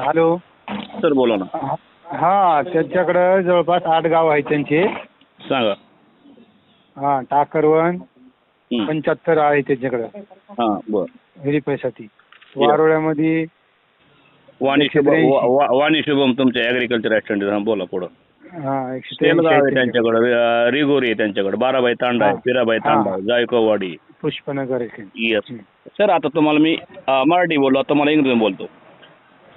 Hello. Sir बोला ना. हा त्यांच्याकडं जवळपास 8 गाव आहेत त्यांचे. सांगा. हा टाकरवन हं. 75 आहे त्यांच्याकडं हां बर. व्हेरीफायसाठी. वारोळ्यामध्ये वाणी शुभम 183. वाणी शुभम तुमचे ॲग्रिकल्चर ॲसिस्टंट. हां बोला पुढं. हा सेलगाव 183 आहे आहेत त्यांच्याकडे. त्यांच्याकडं, रिगोरी आहे त्यांच्याकडं, बाराबाई तांडा आहे, हा पिराबाई हा तांडा आहे, जायकवाडी. पुष्पनगर आहे. येस. सर आता तुम्हाला मी मराठी बोललो, आता मला इंग्रजी बोलतो.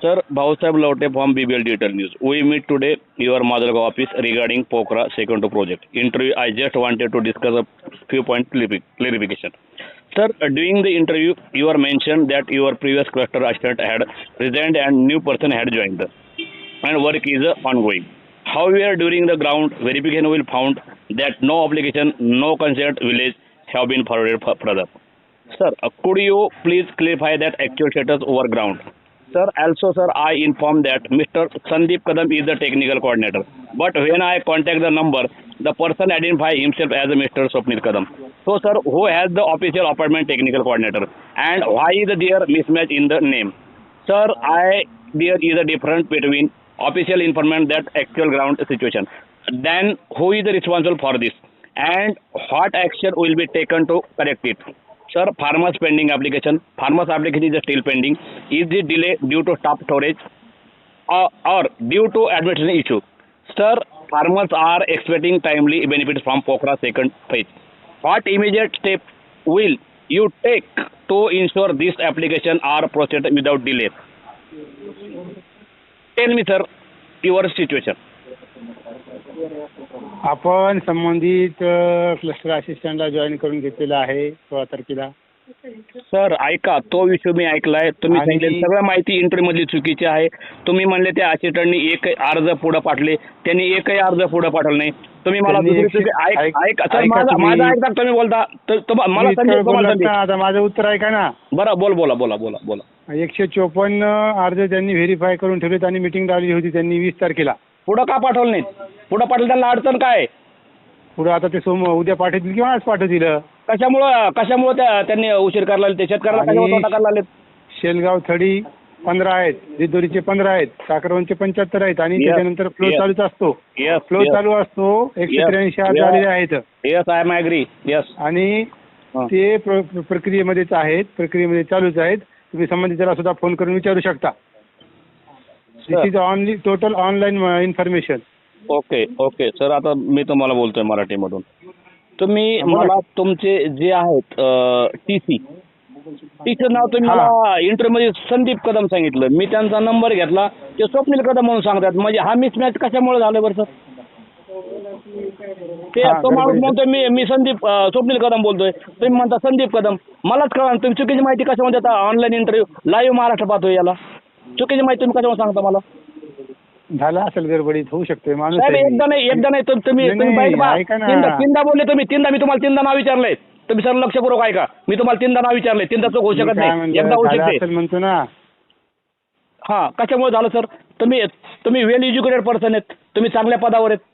Sir Bhausaheb Lavate from BBL digital news. We meet today your Majalgaon office regarding Pokhra second project interview. I just wanted to discuss a few point clarification. Sir, during the interview, you are mentioned that your previous cluster assistant had resigned and new person had joined, and work is ongoing. However, during the ground verification, will found that no application, no consent village have been forwarded further. Sir, could you please clarify that actual status over ground? Sir, also sir, I informed that Mr. Sandeep Kadam is the technical coordinator. But when I contact the number, the person identify himself as Mr. Swapnil Kadam. So sir, who has the official appointment technical coordinator? And why is there mismatch in the name? Sir, there is a difference between official information that actual ground situation. Then who is responsible for this? And what action will be taken to correct it? Sir, farmers pending application. Farmers application is still pending. Is the delay due to staff shortage or due to administration issue? Sir, farmers are expecting timely benefits from Pokhara second phase. What immediate step will you take to ensure this application are processed without delay? Tell me, sir, your situation. आपण संबंधित cluster असिस्टंटला join करून घेतलेला आहे 16 तारखेला. Sir ऐका, तो विषय मी ऐकलाय. तुम्ही सांगितले सगळं माहिती इंटरव्ह्यू मधली चुकीची आहे. तुम्ही म्हणले त्या असिस्टंटनी एक अर्ज पुढे पाठवले, त्यांनी एकही अर्ज पुढे पाठवला नाही. तुम्ही मला ऐका सर, माझा ऐकता तुम्ही बोलता मला संदेश. आता माझं उत्तर ऐका ना. बरं बोला बोला बोला बोला. 154 अर्ज त्यांनी व्हेरीफाय करून ठेवलेत आणि मीटिंग लावली होती त्यांनी 20 तारखेला. पुढं का पाठवलं नाही? पुढं पाठवलं त्यांना अडचण काय? पुढं आता ते उद्या पाठवतील किंवा आज पाठवतील. कशामुळं त्यांनी उशीर करायला लागले? ते शेतकऱ्याला कशामुळे तोटा करायला लागले? शेलगाव थडी 15 आहेत, दिदोरीचे 15 आहेत, साखरवनचे 75 आहेत आणि त्याच्यानंतर फ्लो चालूच असतो. फ्लो चालू असतो. 183 अर्ज आलेले आहेत. Yes, I am agree. Yes. आणि ते प्रक्रियेमध्येच आहेत, प्रक्रियेमध्ये चालूच आहेत. तुम्ही संबंधिताला सुद्धा फोन करून विचारू शकता. This is only total online information. Okay sir, आता मी तुम्हाला बोलतोय मराठीमधून. तुम्ही मला तुमचे जे आहेत टीचं नाव तुम्ही मला इंटरव्ह्यू मध्ये संदीप कदम सांगितलं. मी त्यांचा नंबर घेतला, ते स्वप्नील कदम म्हणून सांगतात. म्हणजे हा मिसमॅच कशामुळे झालं बरं सर? ते तो माणूस म्हणतोय मी संदीप स्वप्नील कदम बोलतोय, तुम्ही म्हणता संदीप कदम. मलाच कळा तुम्ही चुकीची माहिती कशामध्ये देता. ऑनलाईन इंटरव्ह्यू लाईव्ह महाराष्ट्र पाहतोय, याला चुकीची माहिती तुम्ही कशामध्ये सांगता मला? झालं असेल गडबडीत, होऊ शकते माणूस. एकदा नाही तुम्ही तीनदा बोलले. तीनदा मी तुम्हाला नाव विचारलंय. तुम्ही सर लक्षपूर्वक ऐका, मी तुम्हाला तीनदा नाव विचारलंय. तीनदा चूक होऊ शकत नाही, एकदा होऊ शकते म्हणतो ना. हा, कशामुळे झालं सर? तुम्ही वेल एज्युकेटेड पर्सन आहेत, तुम्ही चांगल्या पदावर आहेत.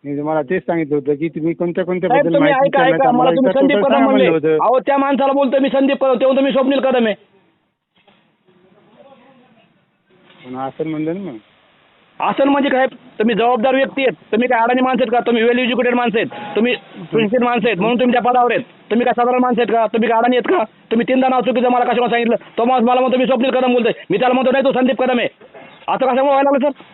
मी तुम्हाला तेच सांगितलं होतं की तुम्ही कोणत्या तुम्ही ऐका मला. तुम्ही संदीप कदम म्हणले. अहो, त्या माणसाला बोलतोय मी संदीप कदम, तेव्हा तुम्ही स्वप्नील कदम आहे. असं म्हणलं ना. मग असं म्हणजे काय? तुम्ही जबाबदार व्यक्ती आहेत. तुम्ही काय अडाणी माणसं आहेत का? तुम्ही वेल एज्युकेटेड माणसं आहेत, तुम्ही शिक्षित माणसं आहेत म्हणून तुम्ही त्या पदावर आहेत. तुम्ही काय साधारण माणसं आहेत का? तुम्ही काय अडाणी आहेत का? तुम्ही तीनदा नाव चुकीचं मला कशामुळे सांगितलं? तो माणूस मला म्हणतो मी स्वप्नील कदम बोलतोय, मी त्याला म्हणतो नाही तो संदीप कदम आहे. असं कशामुळे व्हायला लागलं सर?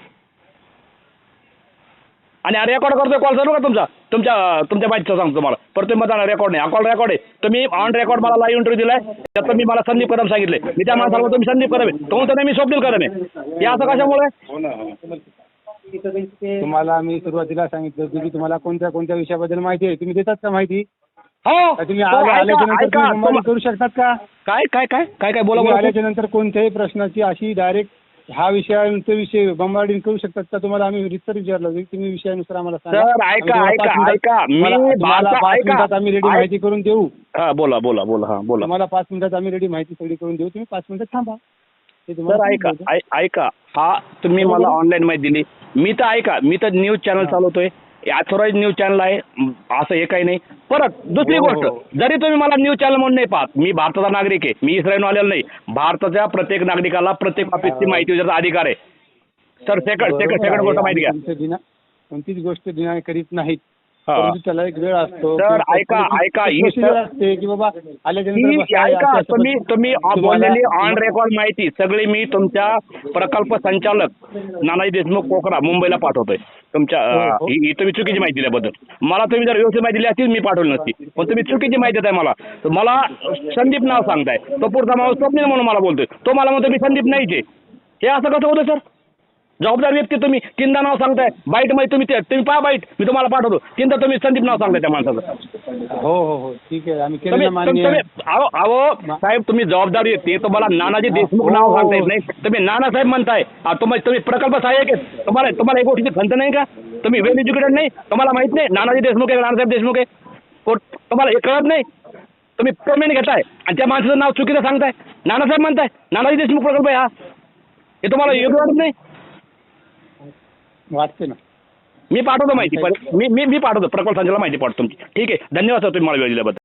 आणि रेकॉर्ड करतोय कॉल चालू का तुमच्या बाईकचा सांगतो तुम्हाला. परत मला रेकॉर्ड नाही, हा कॉल रेकॉर्ड आहे. तुम्ही ऑन रेकॉर्ड मला लाईव्ह इंटरव्ह्यू दिलाय, त्यात मी मला संदीप कदम सांगितले. मी त्या माणसाला म्हणतो मी संदीप कदम आहे, तो म्हणतो नाही मी स्वप्नील कदम आहे. हे असं कशामुळे? तुम्हाला मी सुरुवातीला सांगितलं होतं की तुम्हाला कोणत्या विषयाबद्दल माहिती आहे, तुम्ही देतात का माहिती? हो. तुम्ही आल्याच्या नंतर करू शकतात का? काय बोला. आल्याच्या नंतर कोणत्याही प्रश्नाची अशी डायरेक्ट ह्या विषय बंबार्डिंग करू शकतात का? तुम्हाला आम्ही रितसर विचारलं तुम्ही विषयानुसार आम्हाला सांगा. सर ऐका, 5 मिनिटात आम्ही रेडी माहिती करून देऊ. बोला. तुम्हाला 5 मिनिटात आम्ही रेडी माहिती सगळी करून देऊ. तुम्ही 5 मिनिटात थांबा. सर ऐका, हा तुम्ही मला ऑनलाईन माहिती दिली. मी तर न्यूज चॅनल चालवतोय. ऑथोराइज न्यूज चॅनल आहे असं हे काही नाही. परत दुसरी हो, गोष्ट, हो. जरी तुम्ही मला न्यूज चॅनल म्हणून नाही पाहत, मी भारताचा नागरिक आहे, मी इस्रायल आलेला नाही. भारताच्या प्रत्येक नागरिकाला प्रत्येक ऑफिसची माहिती देण्याचा अधिकार आहे. सर सेकंड गोष्ट माहिती घ्या. कोणतीच गोष्ट दिना करीत नाहीत, हा. परंतु त्याला एक वेळ असतो. सर, किंवा ऐका, ही procedure असते की बाबा आल्याच्या ही नंतर ऐका, असं- तुम्ही तुम्हाला- बोललेली ऑन रेकॉर्ड माहिती सगळी मी तुमच्या प्रकल्प संचालक नानाजी देशमुख पोखरा मुंबईला पाठवतोय. तुमच्या हो. ही तुम्ही चुकीची माहिती दिल्याबद्दल. मला तुम्ही जर व्यवस्थित माहिती दिली असती मी पाठवली नसती, पण तुम्ही चुकीची माहिती देताय मला. तर मला संदीप नाव सांगताय, तो पुढचा माणूस स्वप्नील म्हणून मला बोलतोय, तो मला म्हणतो मी संदीप नाहीचे. हे असं कसं होतं सर? जबाबदार व्यक्ती तुम्ही तीनदा नाव सांगताय. बाईट मध्ये तुम्ही पहा बाईट, मी तुम्हाला पाठवतो. तीनदा तुम्ही संदीप नाव सांगताय त्या माणसाचं. हो हो हो ठीक आहे, आम्ही केलेलं मान्य आहे. अहो साहेब, तुम्ही जबाबदारी येते तुम्हाला नानाजी देशमुख नाव सांगता येत नाही, तुम्ही नानासाहेब म्हणताय. तुम्ही प्रकल्प सहाय्यक आहेत, तुम्हाला एक गोष्टीची खंत नाही का? तुम्ही वेल एज्युकेटेड नाही, तुम्हाला माहित नाही नानाजी देशमुख आहे नानासाहेब देशमुख आहे? तुम्हाला हे कळत नाही? तुम्ही पेमेंट घेताय आणि त्या माणसाचं नाव चुकीचं सांगताय, नानासाहेब म्हणताय. नानाजी देशमुख प्रकल्प आहे हा, हे तुम्हाला योग्य वाटत नाही? वाटते ना. मी पाठवतो माहिती, पण मी पाठवतो प्रकल्प संचालक माहिती पाठवतो तुमची. ठीक आहे, धन्यवाद सर तुम्ही मला वेळ दिल्याबद्दल.